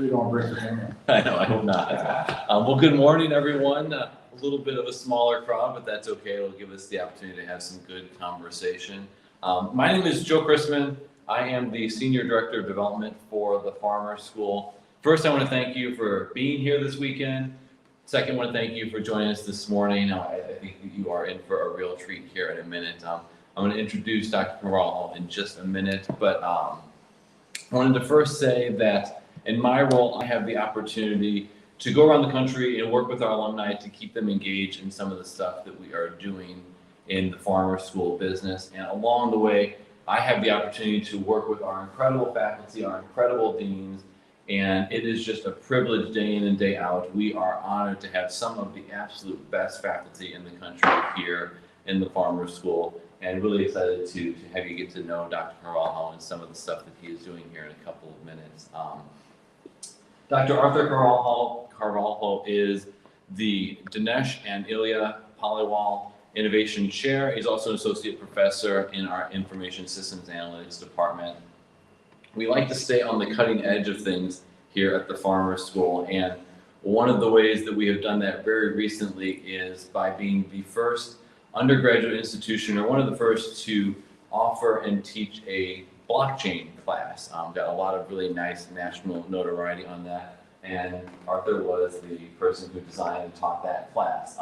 We don't break the camera. I know, I hope not. Well, good morning, everyone. A little bit of a smaller crowd, but that's okay. It'll give us the opportunity to have some good conversation. My name is Joe Chrisman. I am the Senior Director of Development for the Farmer School. First, I want to thank you for being here this weekend. Second, I want to thank you for joining us this morning. I think you are in for a real treat here in a minute. I'm going to introduce Dr. Carvalho in just a minute, but I wanted to first say that in my role, I have the opportunity to go around the country and work with our alumni to keep them engaged in some of the stuff that we are doing in the Farmer School business. And along the way, I have the opportunity to work with our incredible faculty, our incredible deans, and it is just a privilege day in and day out. We are honored to have some of the absolute best faculty in the country here in the Farmer School, and really excited to have you get to know Dr. Carvalho and some of the stuff that he is doing here in a couple of minutes. Dr. Arthur Carvalho is the Dinesh and Ilya Paliwal Innovation Chair. He's also an associate professor in our Information Systems Analytics Department. We like to stay on the cutting edge of things here at the Farmer School, and one of the ways that we have done that very recently is by being the first undergraduate institution, or one of the first, to offer and teach a blockchain class. Got a lot of really nice national notoriety on that, and Arthur was the person who designed and taught that class.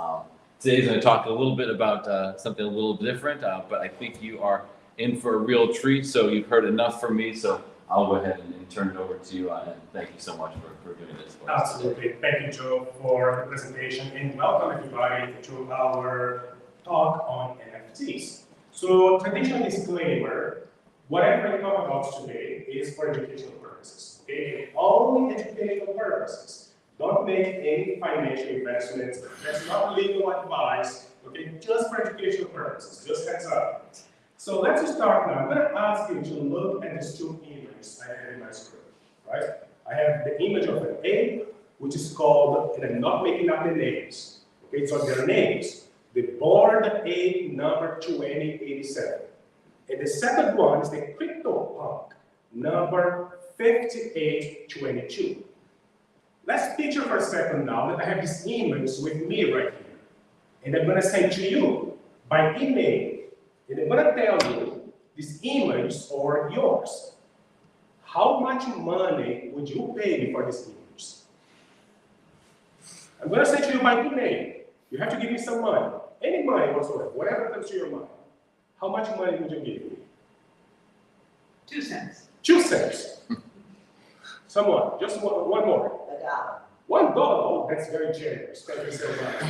Today he's going to talk a little bit about something a little different, but I think you are in for a real treat, so you've heard enough from me, so I'll go ahead and turn it over to you, and thank you so much for doing this for us. Absolutely. Thank you, Joe, for the presentation, and welcome everybody to our talk on NFTs. So, traditional disclaimer, whatever we talk about today is for educational purposes, okay? Only educational purposes. Don't make any financial investments. That's not legal advice, okay? Just for educational purposes, just heads up. So let's start now. I'm going to ask you to look at these two images I have in my script, right? I have the image of an ape, which is called, and I'm not making up the names, okay? So their names, the Bored Ape number 2087. And the second one is the CryptoPunk number 5822. Let's picture for a second now that I have this image with me right here. And I'm going to send to you by email. And I'm going to tell you this image or yours. How much money would you pay me for this image? I'm going to send to you by email. You have to give me some money. Any money whatsoever, whatever comes to your mind. How much money would you give me? 2 cents. 2 cents. Someone, just one more. $1. $1. Oh, that's very generous. Thank you so much.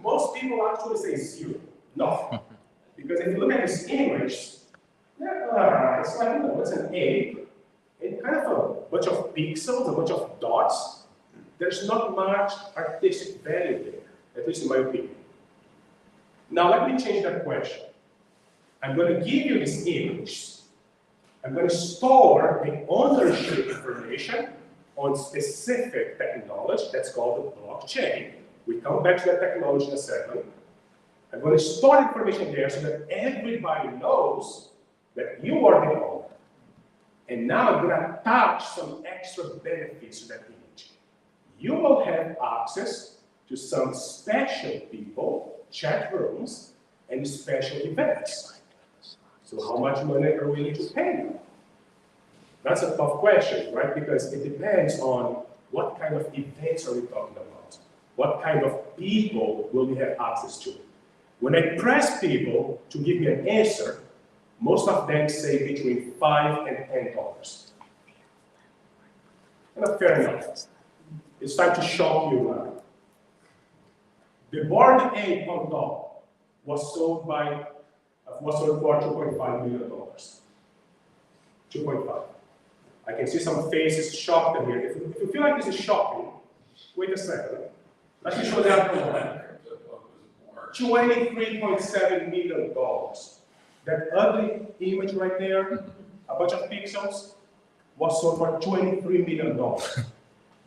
Most people actually say zero. No. Because if you look at this image, it's like, it's an ape. It's kind of a bunch of pixels, a bunch of dots. There's not much artistic value there, at least in my opinion. Now let me change that question. I'm going to give you this image. I'm going to store the ownership information on specific technology that's called the blockchain. We come back to that technology in a second. I'm going to store information there so that everybody knows that you are the owner. And now I'm going to attach some extra benefits to that image. You will have access to some special people, chat rooms, and special events. So how much money are we willing to pay you? That's a tough question, right? Because it depends on what kind of events are we talking about. What kind of people will we have access to? When I press people to give me an answer, most of them say between $5 and $10. And fair enough. It's time to shock you now. The Bored Ape on top was sold for $2.5 million. 2.5. I can see some faces shocked here. If you feel like this is shocking, wait a second. Let me show the other one. $23.7 million. That ugly image right there, a bunch of pixels, was sold for $23 million.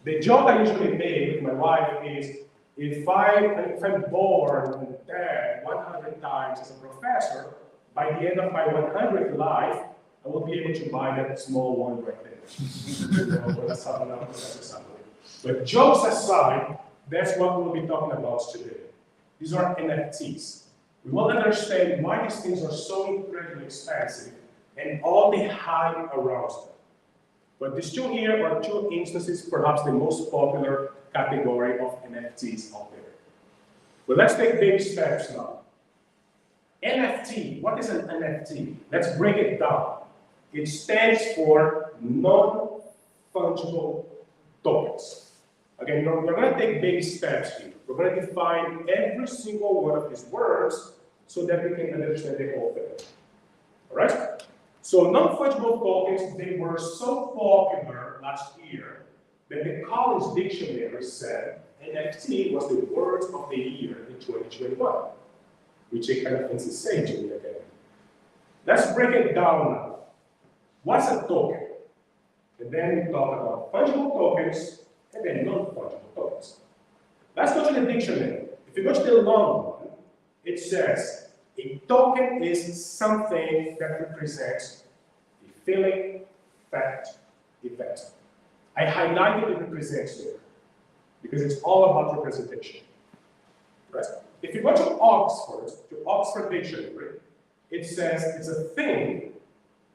The joke I usually make with my wife is, if I'm bored and dead 100 times as a professor, by the end of my 100th life, I will be able to buy that small one right there. But jokes aside, that's what we'll be talking about today. These are NFTs. We will understand why these things are so incredibly expensive and all the hype around them. But these two here are two instances, perhaps the most popular category of NFTs out there. But let's take baby steps now. NFT, what is an NFT? Let's break it down. It stands for non-fungible tokens. Again, we're going to take baby steps here. We're going to define every single one of these words so that we can understand the whole thing. All right? So non-fungible tokens, they were so popular last year that the College Dictionary said NFT was the word of the year in 2021, which I kind of fancy saying to me again. Let's break it down now. What's a token? And then we talk about fungible tokens and then non-fungible tokens. Let's go to the dictionary. If you go to the long one, it says a token is something that represents a feeling, fact, event. I highlighted the represents there because it's all about representation. Right? If you go to Oxford Dictionary, it says it's a thing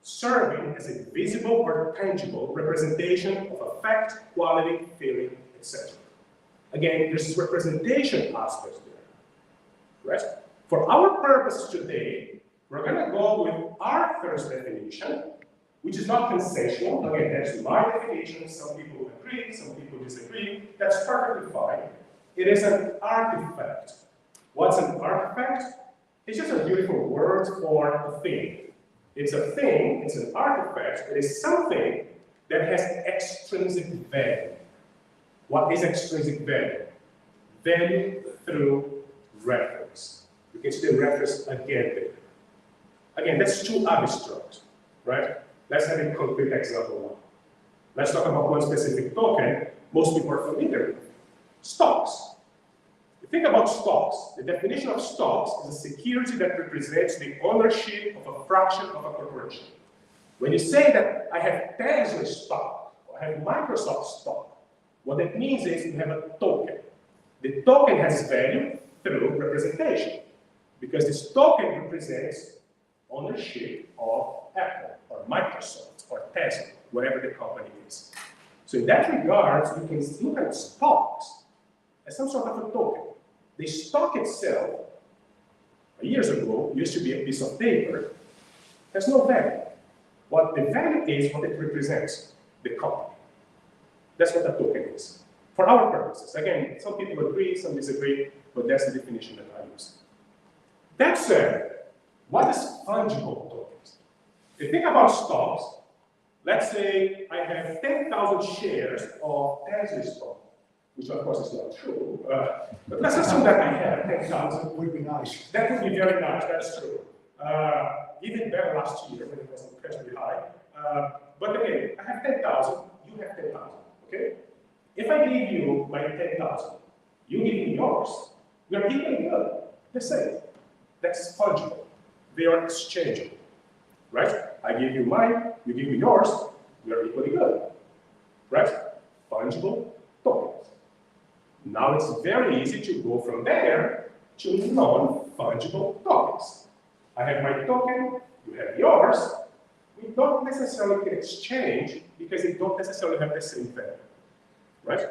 serving as a visible or tangible representation of a fact, quality, feeling, etc. Again, there's representation aspects there. Right? For our purposes today, we're going to go with Arthur's definition, which is not consensual. Again, that's my definition. Some people agree, some people disagree. That's perfectly fine. It is an artifact. What's an artifact? It's just a beautiful word for a thing. It's a thing, it's an artifact. It is something that has extrinsic value. What is extrinsic value? Value through reference. You can see the reference again there. Again, that's too abstract, right? Let's have a concrete example now. Let's talk about one specific token most people are familiar with. Stocks. You think about stocks. The definition of stocks is a security that represents the ownership of a fraction of a corporation. When you say that I have Tesla stock, or I have Microsoft stock, what that means is you have a token. The token has value through representation, because this token represents ownership of Apple, or Microsoft, or Tesla, whatever the company is. So in that regard, you can look at stocks as some sort of a token. The stock itself, years ago, used to be a piece of paper, has no value. What the value is, what it represents, the company. That's what a token is. For our purposes. Again, some people agree, some disagree, but that's the definition that I use. That said, what is fungible tokens? If you think about stocks, let's say I have 10,000 shares of Tesla stock, which of course is not true, but let's assume that I have 10,000. Would be nice. That would be very nice, that's true. Even better last year when it was incredibly high. But again, I have 10,000, you have 10,000, okay? If I give you my 10,000, you give me yours, we are equally good. The same. That's fungible. They are exchangeable, right? I give you mine, you give me yours, we are equally good, right? Fungible tokens. Now it's very easy to go from there to non-fungible tokens. I have my token, you have yours. We don't necessarily can exchange because they don't necessarily have the same value, right?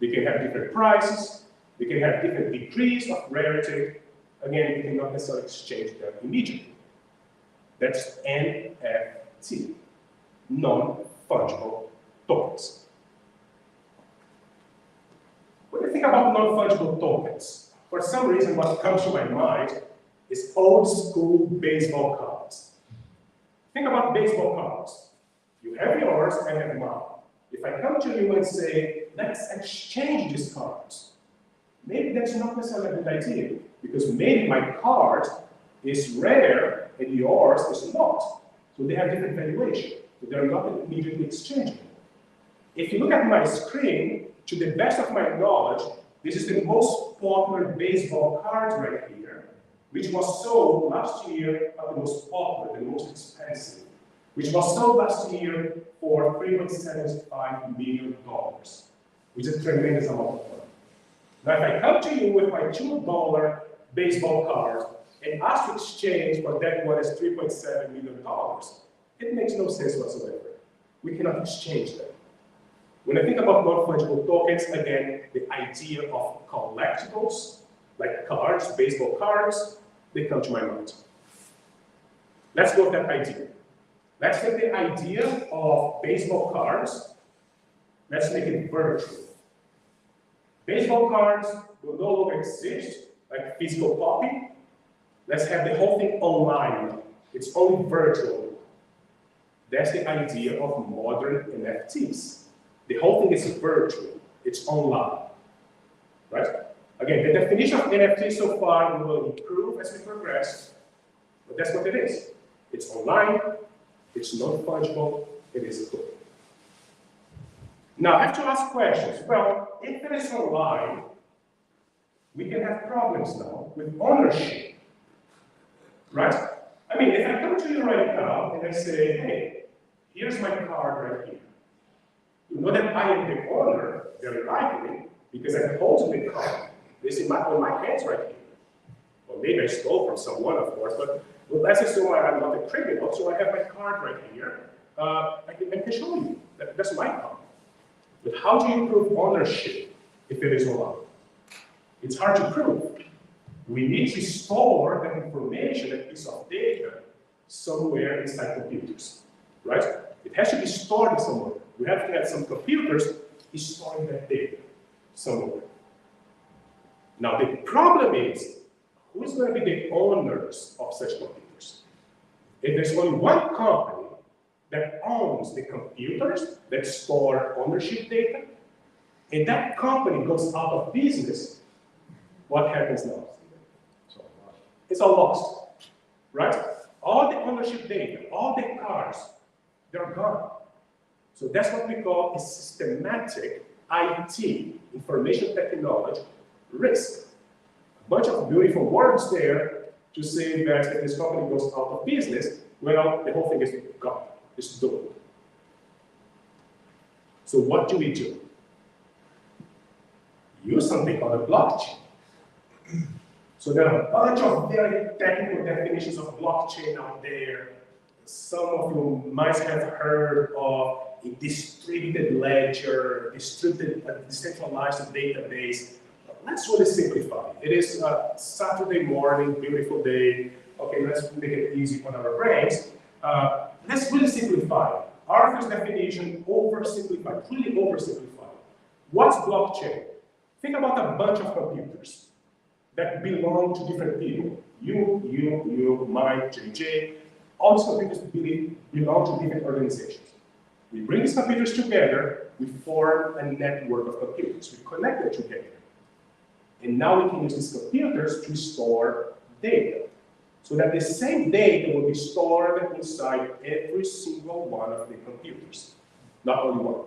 They can have different prices, they can have different degrees of rarity. Again, you cannot necessarily exchange them immediately. That's NFT, non-fungible tokens. When you think about non-fungible tokens, for some reason what comes to my mind is old school baseball cards. Think about baseball cards. You have yours, I have mine. If I come to you and say, let's exchange these cards, maybe that's not necessarily a good idea, because maybe my card is rare and yours is not. So they have different valuation, so they're not immediately exchangeable. If you look at my screen, to the best of my knowledge, this is the most popular baseball card right here, which was sold last year at the most popular, the most expensive. which was sold last year for $3.75 million, which is a tremendous amount of money. Now, if I come to you with my $2 baseball card and ask to exchange for that one as $3.7 million, it makes no sense whatsoever. We cannot exchange them. When I think about non-fungible tokens, again, the idea of collectibles, like cards, baseball cards, they come to my mind. Let's go with that idea. Let's take the idea of baseball cards, let's make it virtual. Baseball cards will no longer exist, like physical copy. Let's have the whole thing online. It's only virtual. That's the idea of modern NFTs. The whole thing is virtual. It's online, right? Again, the definition of NFT so far will improve as we progress, but that's what it is. It's online, it's non-fungible, it is a token. Now, I have to ask questions. Well, if it is online, we can have problems now with ownership, right? I mean, if I come to you right now and I say, hey, here's my card right here. You know that I am the owner, very likely, because I'm holding the card. This is on my hands right here. Well, maybe I stole from someone, of course, but let's assume I'm not a criminal, so I have my card right here. I can show you. That's my card. But how do you prove ownership if it is online? It's hard to prove. We need to store that information, that piece of data, somewhere inside computers, right? It has to be stored somewhere. We have to have some computers storing that data somewhere. Now, the problem is, who's going to be the owners of such computers? If there's only one company that owns the computers that store ownership data, and that company goes out of business, what happens now? It's all lost, right? All the ownership data, all the cars, they're gone. So that's what we call a systematic IT, information technology, risk. A bunch of beautiful words there to say that if this company goes out of business, well, the whole thing is gone, it's doomed. So what do we do? Use something called a blockchain. So there are a bunch of very technical definitions of blockchain out there. Some of you might have heard of a distributed ledger, decentralized database. Let's really simplify. It is a Saturday morning, beautiful day. Okay, let's make it easy on our brains. Let's really simplify. Arthur's definition, oversimplified, really oversimplified. What's blockchain? Think about a bunch of computers that belong to different people. You, Mike, JJ, all these computers belong to different organizations. We bring these computers together, we form a network of computers. We connect them together. And now we can use these computers to store data. So that the same data will be stored inside every single one of the computers, not only one.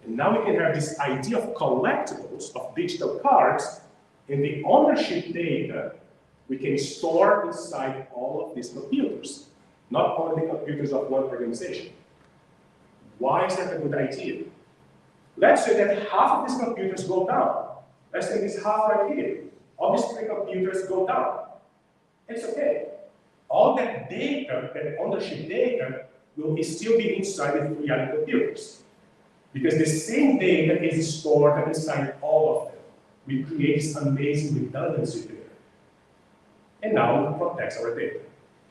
And now we can have this idea of collectibles, of digital cards, and the ownership data we can store inside all of these computers, not only the computers of one organization. Why is that a good idea? Let's say that half of these computers go down. Let's take this half right here. All these 3 computers go down. It's okay. All that data, that ownership data, will still be inside the 3 other computers. Because the same data is stored inside all of them. We create this amazing redundancy there. And now it protects our data.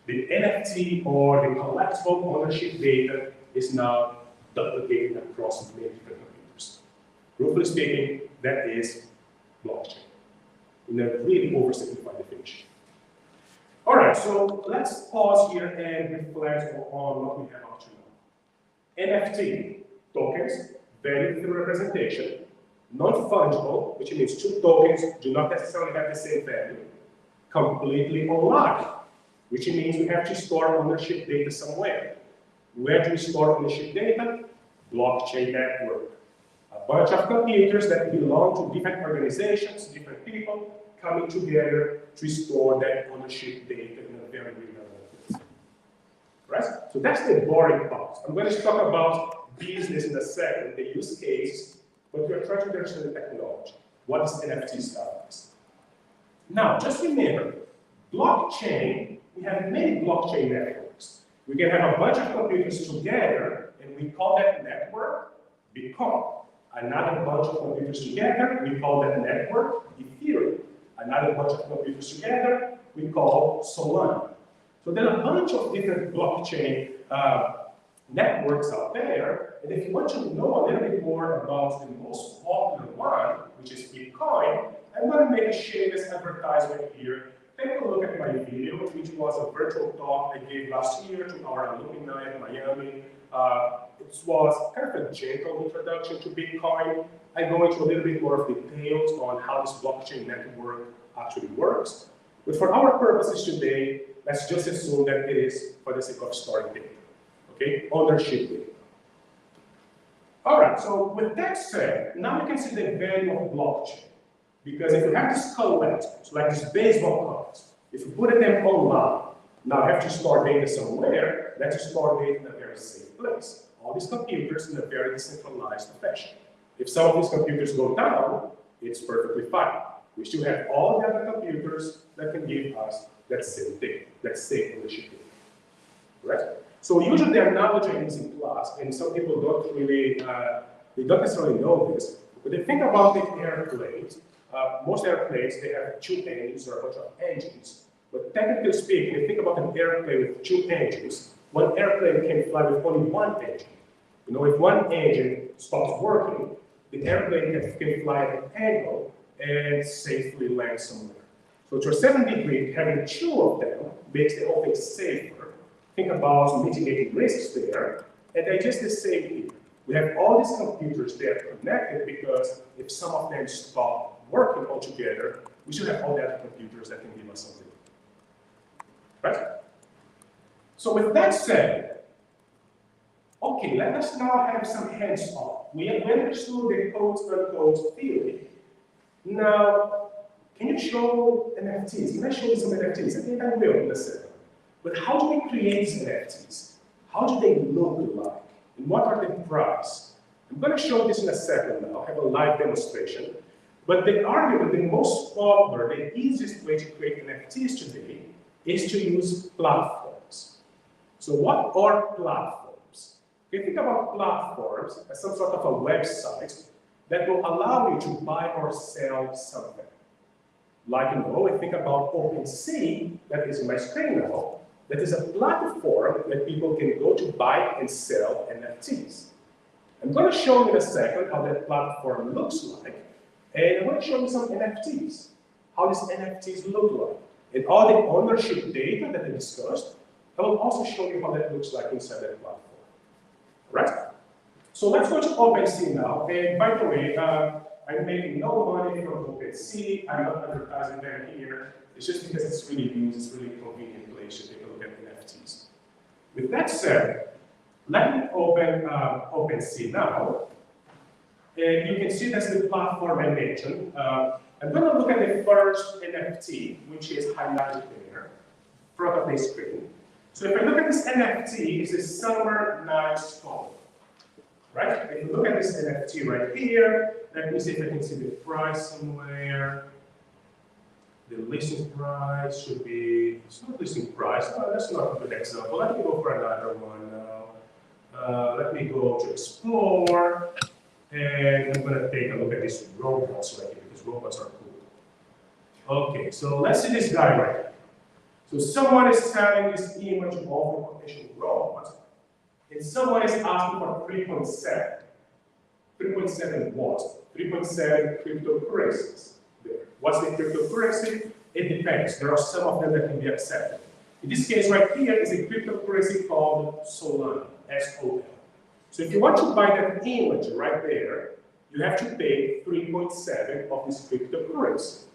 The NFT or the collectible ownership data is now duplicated across many different computers. Roughly speaking, that is blockchain in a really oversimplified definition. All right, so let's pause here and reflect on what we have up to now. NFT, tokens, value through representation, non-fungible, which means 2 tokens do not necessarily have the same value, completely online, which means we have to store ownership data somewhere. Where do we store ownership data? Blockchain network. A bunch of computers that belong to different organizations, different people, coming together to store that ownership data in a very redundant way. right? So that's the boring part. I'm going to talk about business in a second, the use case, but we're trying to understand the technology. What is NFT stuff? Now, just remember, blockchain, we have many blockchain networks. We can have a bunch of computers together, and we call that network Bitcoin. Another bunch of computers together, we call that network Ethereum. Another bunch of computers together, we call Solana. So there are a bunch of different blockchain networks out there, and if you want to know a little bit more about the most popular one, which is Bitcoin, I'm going to make a shameless advertisement here. Take a look at my video, which was a virtual talk I gave last year to our alumni in Miami. It was kind of a gentle introduction to Bitcoin. I go into a little bit more of details on how this blockchain network actually works. But for our purposes today, let's just assume that it is for the sake of storing data. Okay, ownership data. All right, so with that said, now we can see the value of blockchain. Because if you have this collectibles, like these baseball cards, if you put them online, now you have to store data somewhere, let's store data in a very safe place. All these computers in a very decentralized fashion. If some of these computers go down, it's perfectly fine. We still have all the other computers that can give us that same data, that same ownership data. Right? So usually the analogy I use in class, and some people don't really, they don't necessarily know this, but they think about the airplanes. Most airplanes, they have two engines or a bunch of engines. But technically speaking, if you think about an airplane with two engines, one airplane can fly with only one engine. You know, if one engine stops working, the airplane can fly at an angle and safely land somewhere. So to a certain degree, having two of them makes the whole thing safer. Think about mitigating risks there, and they just the same here. We have all these computers that are connected because if some of them stop working altogether, we should have all the other computers that can give us something. Right? So with that said, okay, let us now have some hands-on. We have understood the quote-unquote theory. Now, can you show NFTs? Can I show you some NFTs? I think I will in a second. But how do we create these NFTs? How do they look like? And what are the price? I'm going to show this in a second now. I have a live demonstration. But the argument, the most popular, the easiest way to create NFTs today is to use platforms. So what are platforms? You think about platforms as some sort of a website that will allow you to buy or sell something. Like, you know, I think about OpenSea, that is in my screen now, that is a platform that people can go to buy and sell NFTs. I'm going to show you in a second how that platform looks like, and I'm going to show you some NFTs, how these NFTs look like, and all the ownership data that I discussed. I will also show you how that looks like inside that platform. Right? So let's go to OpenSea now. And by the way, I'm making no money from OpenSea. I'm not advertising them here. It's just because it's really used, it's really a convenient place to take a look at NFTs. With that said, let me open OpenSea now. And you can see that's the platform I mentioned. I'm going to look at the first NFT, which is highlighted there, in front of the screen. So if I look at this NFT, it's a summer night storm. Right? If you look at this NFT right here, let me see if I can see the price somewhere. The listing price should be, it's not listing price, no, that's not a good example. Let me go for another one now. Let me go to explore, and I'm going to take a look at these robots right here, because robots are cool. Okay, so let's see this guy right here. So someone is selling this image of a potential robot, and someone is asking for 3.7. 3.7 what? 3.7 cryptocurrencies. There. What's the cryptocurrency? It depends. There are some of them that can be accepted. In this case right here is a cryptocurrency called Solana, S-O-L. So if you want to buy that image right there, you have to pay 3.7 of this cryptocurrency.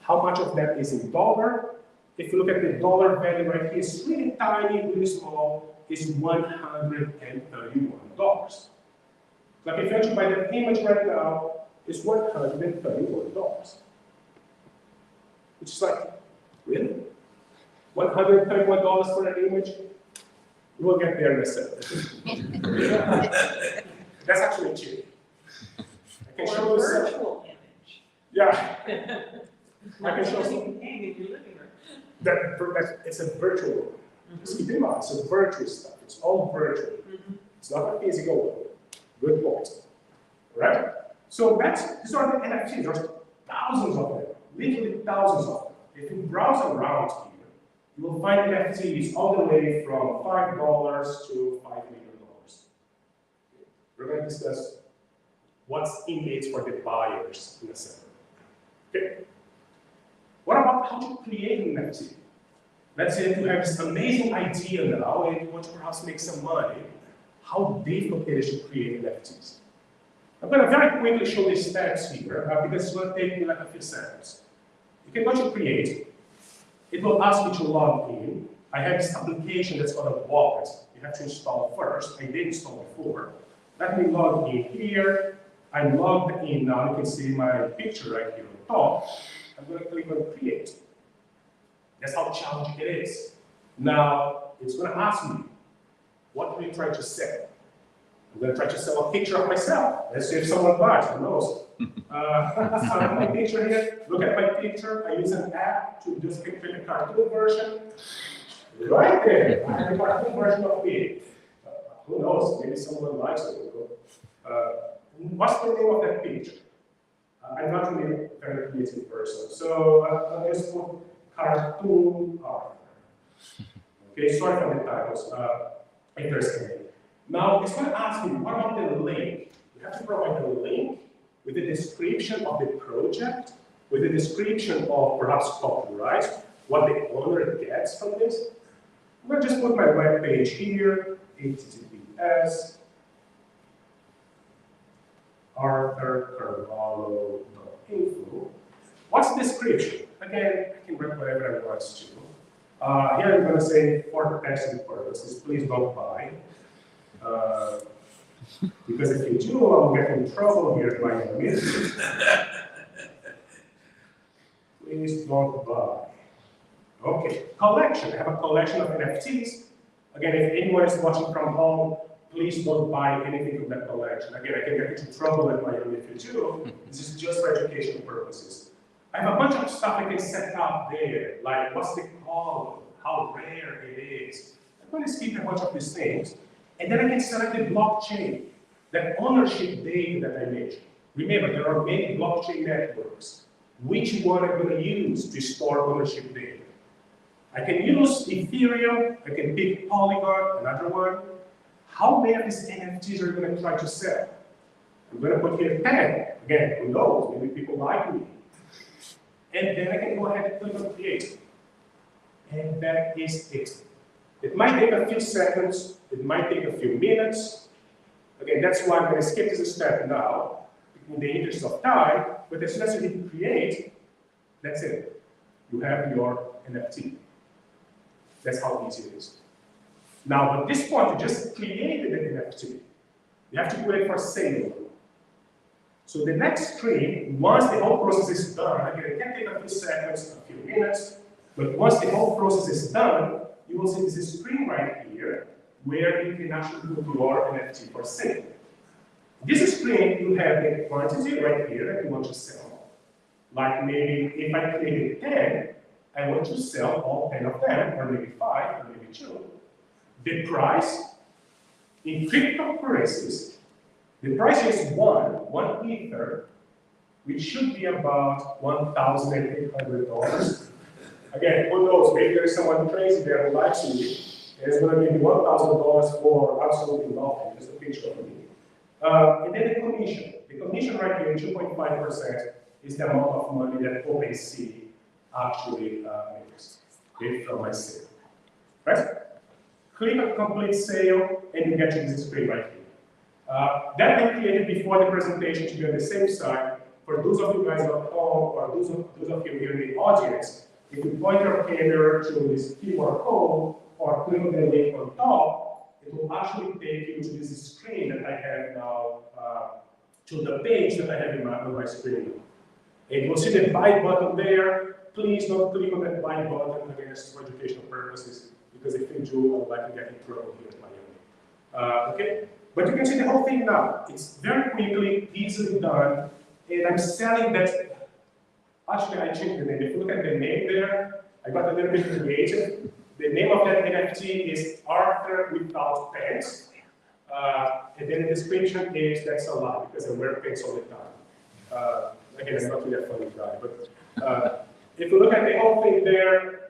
How much of that is in dollar? If you look at the dollar value right here, it's really tiny, really small. It's $131. Like if you want to buy that image right now, it's $131. Which is like, really? $131 for an image? We'll get there in a second. That's actually cheap. I can Or show a you some. virtual image. Yeah, Not can show something some. you can hang in your living room. It's a virtual world. Just keep in mind, it's a virtual stuff. It's all virtual. It's not a physical world. Good point. Right? So these are the NFTs. There's thousands of them, literally thousands of them. If you browse around here, you will find NFTs all the way from $5 to $5 million. We're going to discuss what's in it for the buyers in a second. Okay? What about how to create an NFT? Let's say you have this amazing idea now and you want to perhaps make some money. How difficult it is to create NFTs? I'm going to very quickly show the steps here because it's going to take me like a few seconds. You can go to create. It will ask you to log in. I have this application that's called a wallet. You have to install first. I did install before. Let me log in here. I'm logged in now. You can see my picture right here on top. I'm going to click on create. That's how challenging it is. Now, it's going to ask me, what are you trying to sell? I'm going to try to sell a picture of myself. Let's see if someone buys, who knows? So I have my picture here. Look at my picture. I use an app to just click the cartoon version. Right there. I have a cartoon version of me. Who knows? Maybe someone likes it. What's the name of that picture? I'm not really a very creative person. So I'll just put cartoon art. Okay, sorry for the titles. If there's any. Now, it's going to ask me, what about the link? You have to provide a link with the description of the project, with the description of perhaps copyright, what the owner gets from this. I'm going to just put my web page here, https Arthur Carvalho.info. What's the description? Again, I can write whatever I want to. Here I'm going to say, for testing purposes, please don't buy. Because if you do, I'll get in trouble here by the ministry. Please don't buy. Okay, collection. I have a collection of NFTs. Again, if anyone is watching from home, please don't buy anything from that collection. Again, I can get into trouble at Miami if you do. This is just for educational purposes. I have a bunch of stuff I can set up there, like what's the color, how rare it is. I'm going to skip a bunch of these things. And then I can select the blockchain, that ownership data that I mentioned. Remember, there are many blockchain networks. Which one I'm going to use to store ownership data? I can use Ethereum, I can pick Polygon, another one. How many of these NFTs are you going to try to sell? I'm going to put here 10. Again, who knows? Maybe people like me. And then I can go ahead and click on create. And that is it. It might take a few seconds, it might take a few minutes. Again, that's why I'm going to skip this step now, in the interest of time, but as soon as you hit create, that's it. You have your NFT. That's how easy it is. Now, at this point, you just created an NFT. You have to put it for sale. So the next screen, once the whole process is done, again, it can take a few seconds, a few minutes, but once the whole process is done, you will see this screen right here, where you can actually put your NFT for sale. This screen, you have the quantity right here that you want to sell. Like maybe if I created 10, I want to sell all 10 of them, or maybe 5, or maybe 2. The price in cryptocurrencies, the price is one Ether, which should be about $1,800. Again, who knows, maybe there's someone crazy there who likes me, and it's going to give me $1,000 for absolutely nothing, just a picture of me. And then the commission. The commission right here, 2.5%, is the amount of money that OpenSea actually makes from my sale. Right? Click on complete sale, and you get to this screen right here. That I created before the presentation to be on the same side. For those of you guys at home, or those of you here in the audience, if you point your camera to this QR code, or click on the link on top, it will actually take you to this screen that I have now, to the page that I have on my screen. And you'll see the buy button there. Please don't click on that buy button, again, it's for educational purposes. You because if you do, I'd like to get in trouble here at Miami. Okay, but you can see the whole thing now. It's very quickly, easily done, and I'm selling that. Actually, I changed the name. If you look at the name there, I got a little bit creative. The name of that NFT is Arthur without pants. And then the description is that's a lie because I wear pants all the time. Again, I'm not really a funny guy, but if you look at the whole thing there,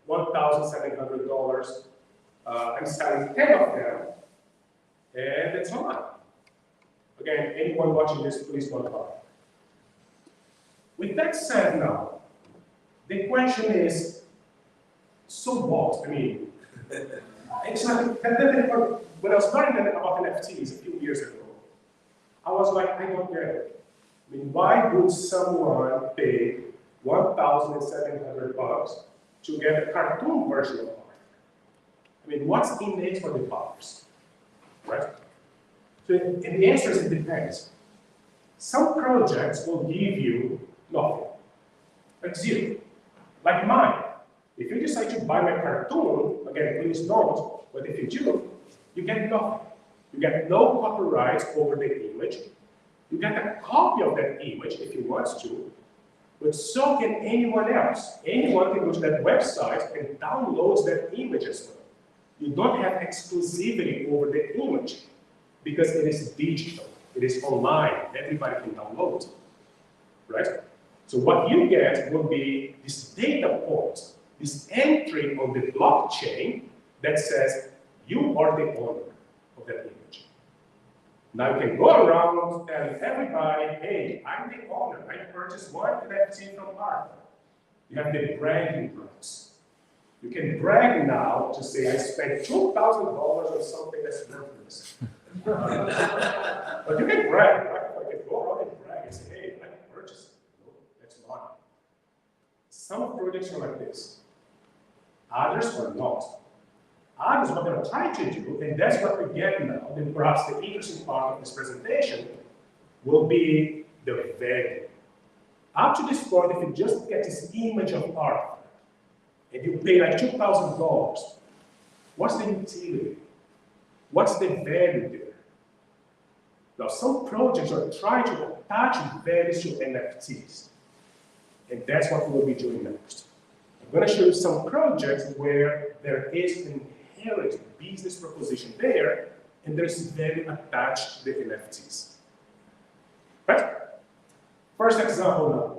$1,700. I'm selling 10 of them, and that's a lot. Again, anyone watching this, please don't buy. With that said now, the question is, so what? I mean, it's like, when I was learning about NFTs a few years ago, I was like, I don't get it. I mean, why would someone pay $1,700 to get a cartoon version of art? I mean, what's in it for the buyers, right? So, and the answer is it depends. Some projects will give you nothing, like zero, like mine. If you decide to buy my cartoon, again, please don't, but if you do, you get nothing. You get no copyright over the image. You get a copy of that image if you want to, but so can anyone else. Anyone can go to that website and download that image as well. You don't have exclusivity over the image because it is digital. It is online. Everybody can download, right? So what you get will be this data point, this entry on the blockchain that says you are the owner of that image. Now you can go around telling everybody, hey, I'm the owner. I purchased one NFT from Arthur. You have the bragging rights. You can brag now to say I spent $2,000 on something that's worthless. But you can brag, right? I can go around and brag and say, hey, I purchased it. No, that's not. Some projects are like this. Others are not. Others, what they're trying to do, and that's what we get now, and perhaps the interesting part of this presentation will be the value. Up to this point, if you just get this image of art, and you pay like $2,000, what's the utility? What's the value there? Now, some projects are trying to attach values to NFTs, and that's what we'll be doing next. I'm going to show you some projects where there is an inherent business proposition there, and there's value attached to the NFTs. Right? First example now.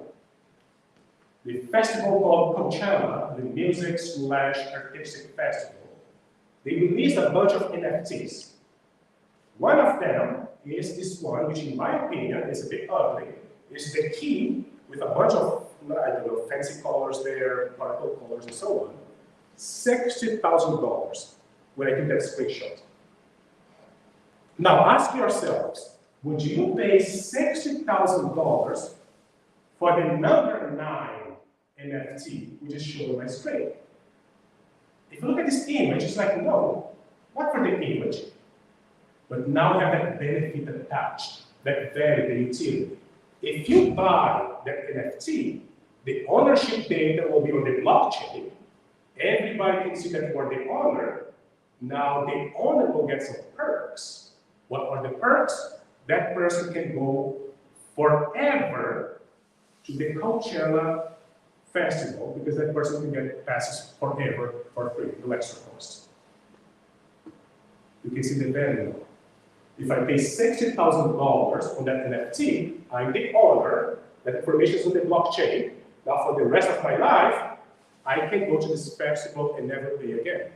The festival called Coachella, the music/artistic festival, they released a bunch of NFTs. One of them is this one, which in my opinion is a bit ugly. It's the key with a bunch of, I don't know, fancy colors there, particle colors and so on. $60,000 when I took that screenshot. Now ask yourselves, would you pay $60,000 for the number 9 NFT, which is shown on my screen? If you look at this image, it's like, no, not for the image. But now you have that benefit attached, that value, the utility. If you buy that NFT, the ownership data will be on the blockchain. Everybody can see that you are the owner. Now the owner will get some perks. What are the perks? That person can go forever to the Coachella festival because that person can get passes forever for free, no extra cost. You can see the value. If I pay $60,000 on that NFT, I'm the owner, that information is on the blockchain. Now for the rest of my life, I can go to this festival and never pay again.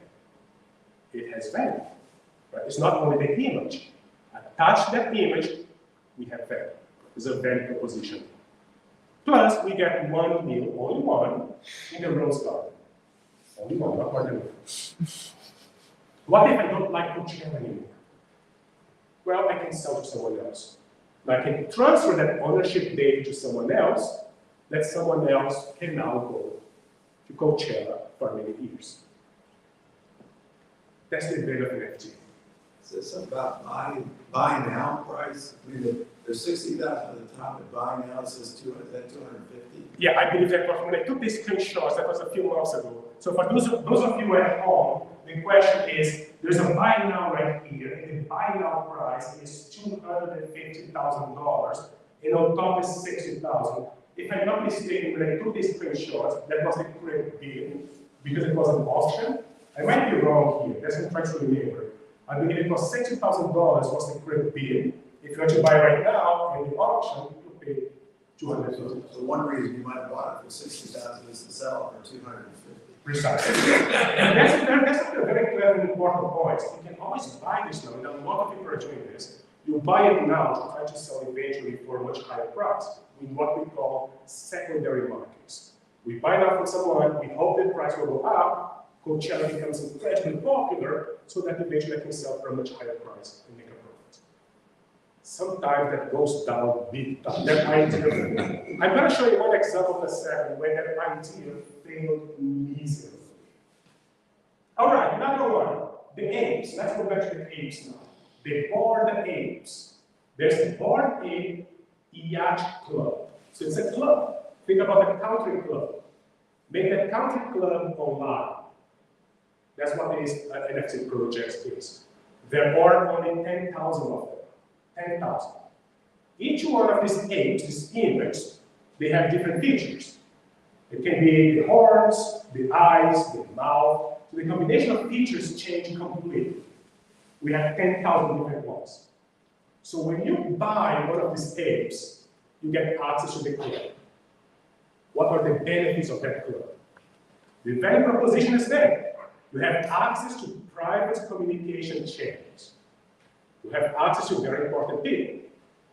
It has value. Right? It's not only the image. Attached to that image, we have value. It's a value proposition. Plus, we get one meal, only one, in the Rose Garden. Only one, not more than one. What if I don't like Coachella anymore? Well, I can sell to someone else. I can transfer that ownership data to someone else, that someone else can now go to Coachella for many years. That's the value of NFT. Is this about buy now price? I mean, there's 60,000 at the top, and buy now it says 200, that 250. Yeah, I believe that was when I took these screenshots, that was a few months ago. So for those of you at home, the question is, there's a buy now right here, and the buy now price is $250,000, and on top is $60,000. If I'm not mistaken, when I took these screenshots, that was the correct bid, because it was an auction. I might be wrong here, that's what I'm trying to remember. I believe it was $60,000 was the correct bid. If you want to buy right now in the auction, you pay $250,000. So one reason you might have bought it for 60,000 is to sell it for 250. Precisely. And that's a very clever and important point. You can always buy this now, and a lot of people are doing this. You buy it now to try to sell eventually for a much higher price, in what we call secondary markets. We buy now from someone, we hope the price will go up, Coachella becomes incredibly popular, so that eventually I can sell for a much higher price and make a profit. Sometimes that goes down big time. That idea, I'm going to show you one example in a second when that idea failed miserably. All right, another one, the Apes. Let's go back to the Apes now. The Bored Apes. There's the Bored Ape Yacht Club. So it's a club. Think about a country club. Make that country club online. That's what this NFT project is. There are only 10,000 of them. 10,000. Each one of these apes, these images, they have different features. It can be the horns, the eyes, the mouth. So the combination of features change completely. We have 10,000 different ones. So when you buy one of these apes, you get access to the club. What are the benefits of that club? The value proposition is there. You have access to private communication channels. You have access to very important people.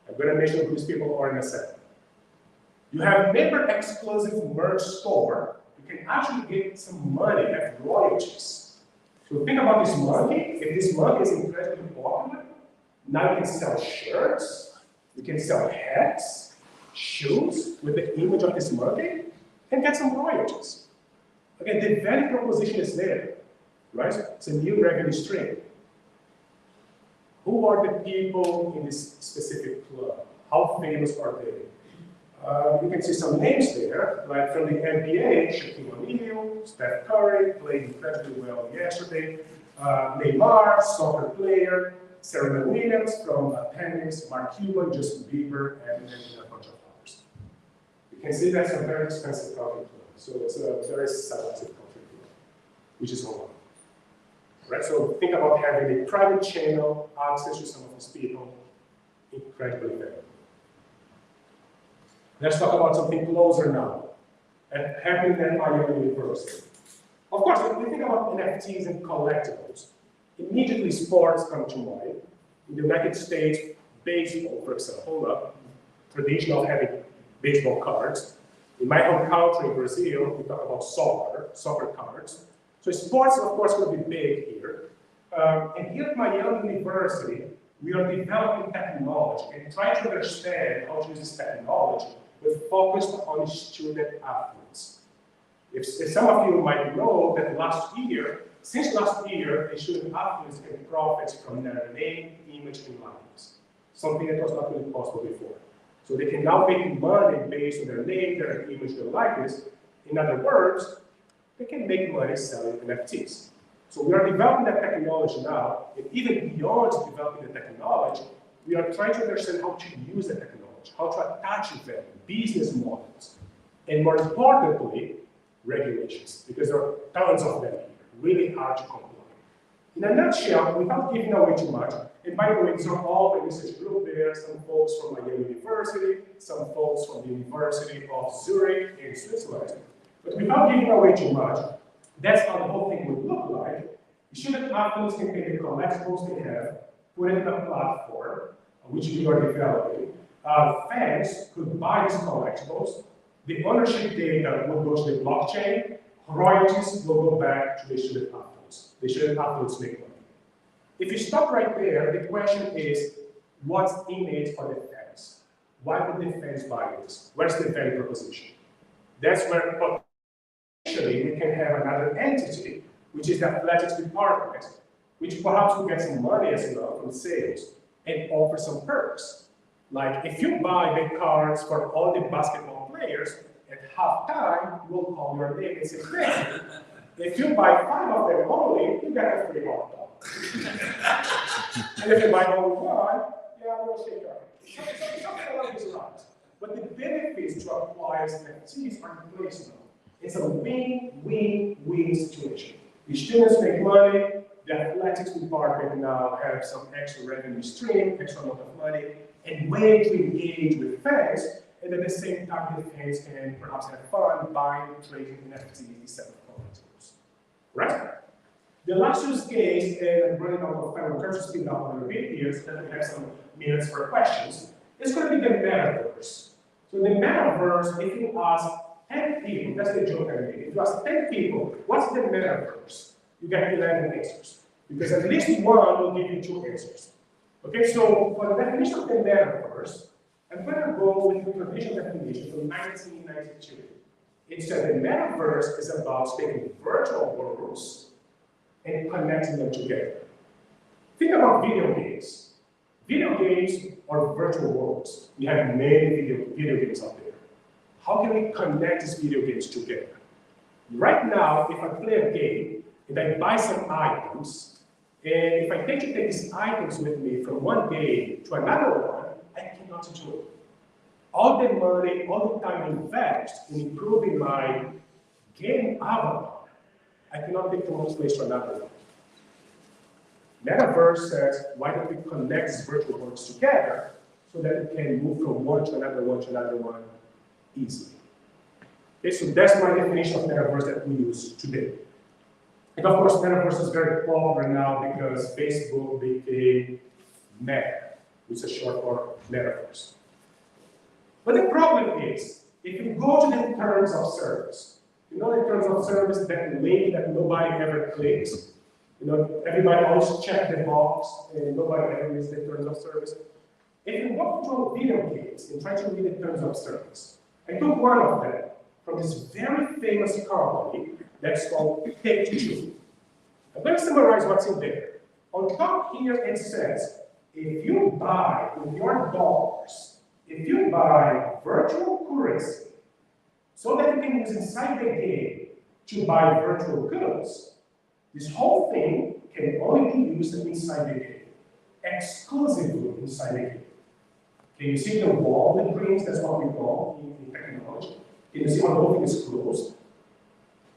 I'm going to mention who these people are in a second. You have member-exclusive merch store. You can actually get some money, have royalties. So think about this monkey. If this monkey is incredibly popular, now you can sell shirts, you can sell hats, shoes with the image of this monkey, and get some royalties. Again, the value proposition is there, right? It's a new revenue stream. Who are the people in this specific club? How famous are they? You can see some names there, like from the NBA, Shaquille O'Neal, Steph Curry, played incredibly well yesterday, Neymar, soccer player, Serena Williams from tennis, Mark Cuban, Justin Bieber, and a bunch of others. You can see that's a very expensive country club, so it's a very selective country club, which is online. Right, so think about having a private channel, access to some of these people, incredibly valuable. Let's talk about something closer now, happening at Paliwal University. Of course, when we think about NFTs and collectibles, immediately sports come to mind. In the United States, baseball, for example, tradition of having baseball cards. In my home country, Brazil, we talk about soccer cards. So sports, of course, will be big here. And here at my young university, we are developing technology and trying to understand how to use this technology, but focused on student athletes. If some of you might know that since last year, student athletes can profit from their name, image, and likeness, something that was not really possible before. So they can now make money based on their name, their image, their likeness. In other words, they can make money selling NFTs. So we are developing that technology now, and even beyond developing the technology, we are trying to understand how to use the technology, how to attach them, business models, and more importantly, regulations, because there are tons of them here, really hard to comply. In a nutshell, without giving away too much, and by the way, these are all the research group there, some folks from my university, some folks from the University of Zurich in Switzerland. But without giving away too much, that's how the whole thing would look like. Student athletes can take the collectibles they have, put it in a platform, which we are developing. Fans could buy these collectibles. The ownership data will go to the blockchain. Royalties will go back to the student athletes. The student athletes make money. If you stop right there, the question is, what's in it for the fans? Why would the fans buy this? Where's the value proposition? That's where potentially we can have another entity, which is the athletics department, which perhaps will get some money as well from sales and offer some perks. Like if you buy the cards for all the basketball players, at halftime, we'll call your name and say, hey, If you buy 5 of them only, you get a free hot dog. And if you buy only one, yeah, we'll shake your hand. Something along these lines. But the benefits to acquire NFTs are in place now. It's a win-win-win situation. The students make money, the athletics department now have some extra revenue stream, extra amount of money, and way to engage with fans, and at the same time the fans can perhaps have fun buying, trading NFTs instead of collectibles. Right? The last use case, and I'm running out of time, I'm trying to speed up a little bit here so that we have some minutes for questions, is going to be the Metaverse. So the Metaverse, if you ask 10 people, that's the joke I made, if you ask 10 people, what's the Metaverse? You get 11 answers. Because at least one will give you 2 answers. Okay, so for the definition of the Metaverse, I'm going to go with the traditional definition from 1992. It said the Metaverse is about taking virtual worlds and connecting them together. Think about video games. Video games are virtual worlds. We have many video games out there. How can we connect these video games together? Right now, if I play a game and I buy some items, and if I take these items with me from one game to another one, I cannot do it. All the money, all the time I invest in improving my game avatar, I cannot take from one place to another one. Metaverse says, why don't we connect these virtual worlds together so that we can move from one to another one easily. Okay, so that's my definition of Metaverse that we use today. And of course, Metaverse is very popular now because Facebook became Meta, which is short for Metaverse. But the problem is, if you go to the terms of service, you know the terms of service, that link that nobody ever clicks. You know, everybody always checks the box and nobody ever reads the terms of service. If you go to video games and try to read the terms of service, I took one of them from this very famous company that's called Take-Two. I'm going to summarize what's in there. On top here it says, if you buy with your dollars, if you buy virtual currency, so that you can use inside the game to buy virtual goods, this whole thing can only be used inside the game, exclusively inside the game. Can you see the wall that brings? That's what we call in technology. Can you see how the whole thing is closed?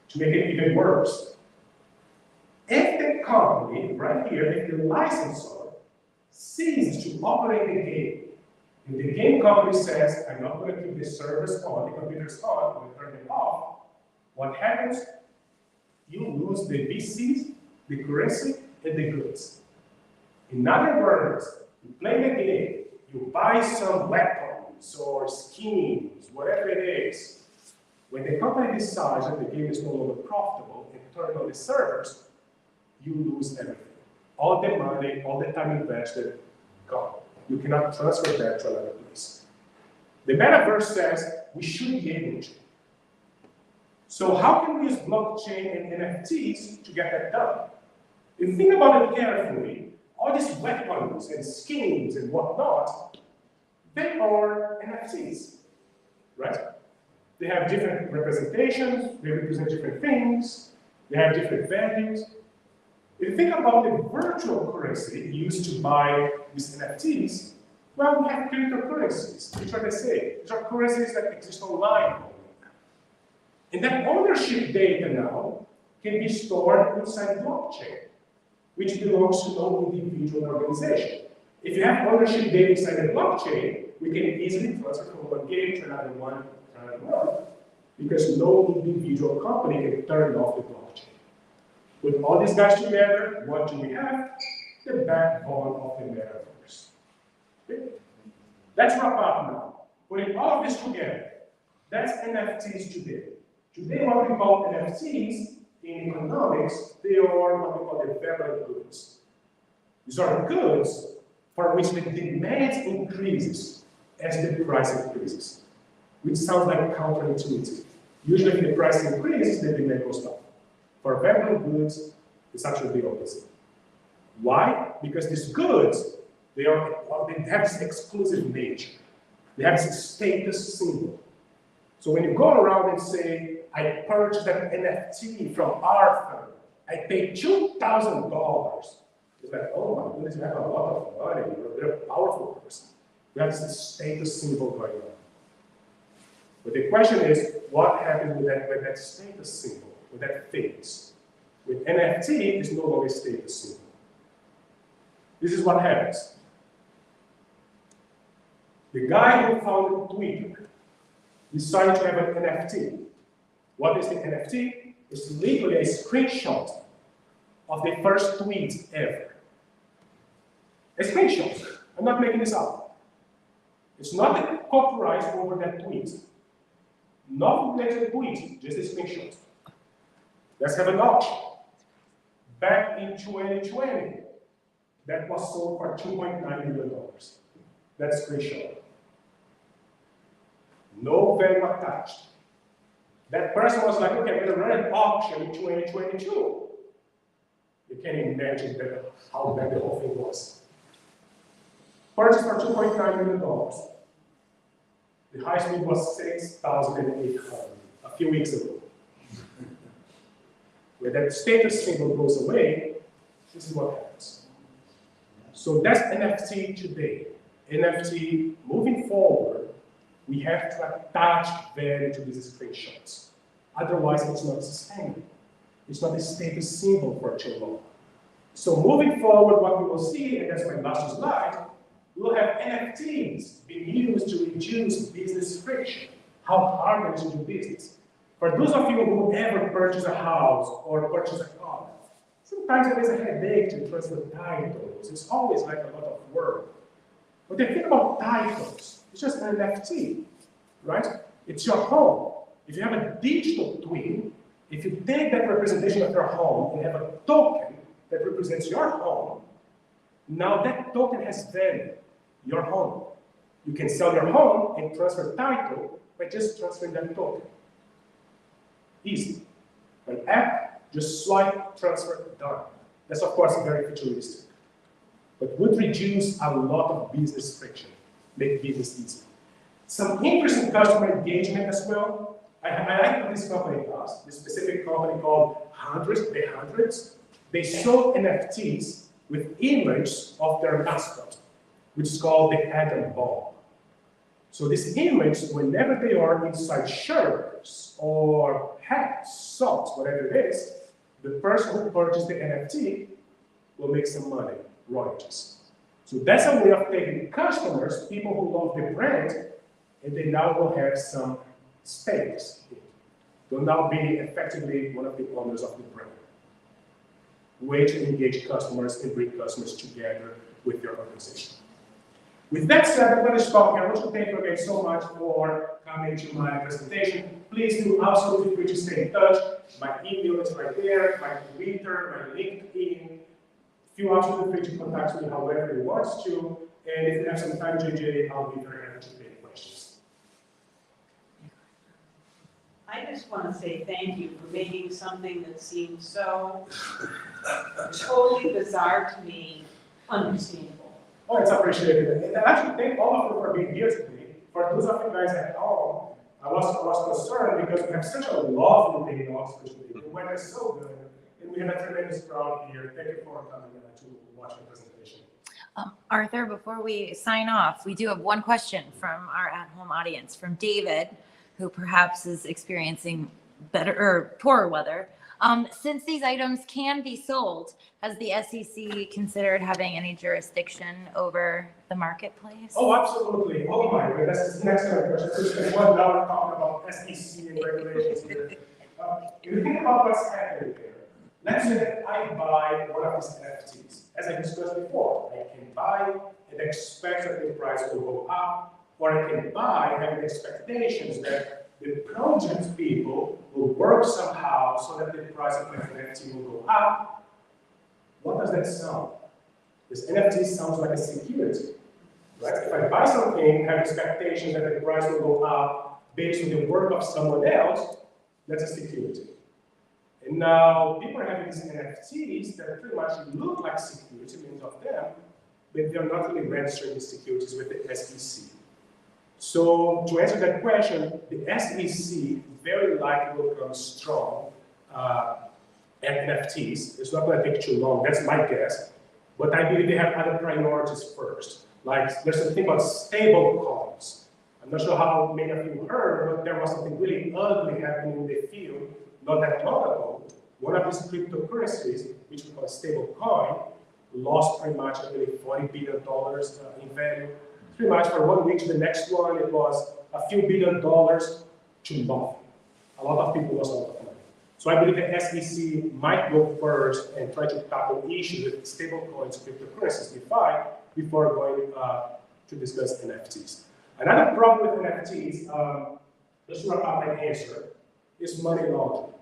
To make it even worse. If the company, right here, if the licensor ceases to operate the game, and the game company says, I'm not going to keep this service on, the computer's on, I'm going to turn it off, what happens? You lose the VCs, the currency, and the goods. In other words, you play the game, you buy some weapons or skins, whatever it is. When the company decides that the game is no longer profitable and turn on the servers, you lose everything. All the money, all the time invested, gone. You cannot transfer that to another place. The Metaverse says we should be able to. So how can we use blockchain and NFTs to get that done? If you think about it carefully, all these weapons and skins and whatnot, they are NFTs, right? They have different representations, they represent different things, they have different values. If you think about the virtual currency used to buy these NFTs, well, we have cryptocurrencies, which are the same. Which are currencies that exist online. And that ownership data now can be stored inside blockchain, which belongs to no individual organization. If you have ownership data inside the blockchain, we can easily transfer from one game to another one, because no individual company can turn off the blockchain. With all these guys together, what do we have? The backbone of the Metaverse. Okay? Let's wrap up now. Putting all of this together, that's NFTs today. Today, what we call NFTs in economics, they are what we call the variable goods. These are goods for which the demand increases as the price increases, which sounds like counterintuitive. Usually, if the price increases, the demand goes down. For variable goods, it's actually the opposite. Why? Because these goods, they have this exclusive nature. They have this status symbol. So when you go around and say, I purchased an NFT from Arthur. I paid $2,000. It's like, oh my goodness, you have a lot of money. You're a powerful person. You have this status symbol going on. But the question is, what happens with that status symbol, with that fades? With NFT, it's no longer a status symbol. This is what happens. The guy who founded Twitter decided to have an NFT. What is the NFT? It's literally a screenshot of the first tweet ever. A screenshot. I'm not making this up. It's not the copyright over that tweet. Not related to the tweet, just a screenshot. Let's have an auction. Back in 2020, that was sold for $2.9 million. That's screenshot. No value attached. That person was like, okay, I'm going to run an auction in 2022. You can imagine how bad the whole thing was. Purchased for $2.9 million. The high speed was 6,800 a few weeks ago. When that status symbol goes away, this is what happens. So that's NFT today. NFT moving forward, we have to attach value to these screenshots. Otherwise, it's not sustainable. It's not a status symbol for too long. So moving forward, what we will see, and that's my last slide, we will have NFTs being used to reduce business friction, how hard it is to do business. For those of you who ever purchase a house or purchase a car, sometimes it is a headache to transfer titles. It's always like a lot of work. But if you think about titles, it's just an NFT, right? It's your home. If you have a digital twin, if you take that representation of your home and have a token that represents your home, now that token has value, your home. You can sell your home and transfer title by just transferring that token. Easy. An app, just swipe, transfer, done. That's of course very futuristic, but would reduce a lot of business friction, make business easy. Some interesting customer engagement as well. I like what this company does, this specific company called Hundreds. They sold NFTs with images of their mascot, which is called the Atom Bomb. So this image, whenever they are inside shirts or hats, socks, whatever it is, the person who purchased the NFT will make some money, royalties. So that's a way of taking customers, people who love the brand, and they now will have some stakes. They'll now be effectively one of the owners of the brand. Way to engage customers and bring customers together with your organization. With that said, I'm going to stop here. I want to thank you again so much for coming to my presentation. Please do absolutely free to stay in touch. My email is right there, my Twitter, my LinkedIn. Feel absolutely free to contact me however you want to. And if you have some time, JJ, I'll be very happy to take questions. I just want to say thank you for making something that seems so totally bizarre to me understandable. Oh, it's appreciated. And actually, thank all of you for being here today. For those of you guys at home, I was concerned because we have such a lovely day in Oxford today. The weather is so good, and we have a tremendous crowd here. Thank you for coming to watch the presentation. Arthur, before we sign off, we do have one question from our at-home audience, from David, who perhaps is experiencing better or poorer weather. Since these items can be sold, has the SEC considered having any jurisdiction over the marketplace? Oh, absolutely. Oh my God, that's the next question. So spend 1 hour talking about SEC and regulations here. If you think about what's happening there, let's say that I buy one of these NFTs. As I discussed before, I can buy and expect that the price will go up, or I can buy having expectations that the project people will work somehow so that the price of my NFT will go up. What does that sound? This NFT sounds like a security, right? If I buy something, have expectations that the price will go up based on the work of someone else, that's a security. And now people are having these NFTs that pretty much look like security, means of them, but they're not really registered as securities with the SEC. So to answer that question, the SEC very likely will come strong at NFTs. It's not going to take too long, that's my guess. But I believe they have other priorities first. Like, there's something called stable coins. I'm not sure how many of you heard, but there was something really ugly happening in the field not that long ago. One of these cryptocurrencies, which we call stable coin, lost pretty much, I believe, $40 billion in value. Pretty much for 1 week to the next one, it was a few $billion to nothing. A lot of people lost a lot of money. So I believe the SEC might go first and try to tackle issues with stable coins, cryptocurrencies, DeFi, before going to discuss NFTs. Another problem with NFTs, just to wrap up my answer, is money laundering.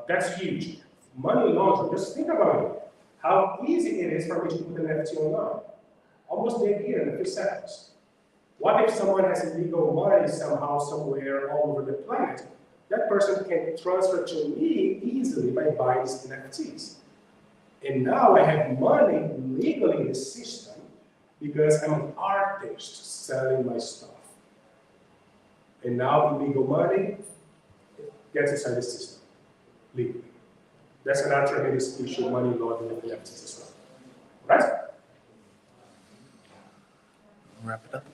That's huge. Money laundering, just think about it. How easy it is for me to put an NFT online. Almost dead here in a few seconds. What if someone has illegal money somehow, somewhere, all over the planet? That person can transfer to me easily by buying these NFTs. And now I have money legally in the system because I'm an artist selling my stuff. And now illegal money gets inside the system legally. That's another tremendous issue, money laundering with NFTs as well. Right? Wrap it up.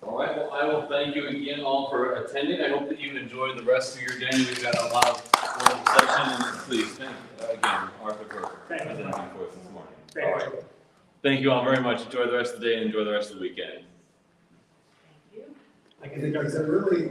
All right, well, I will thank you again all for attending. I hope that you enjoy the rest of your day. We've got a lot of wonderful section, and please thank again Arthur for presenting for us this morning. Thank you. Thank you all very much. Enjoy the rest of the day and enjoy the rest of the weekend. Thank you. I can think of It's a really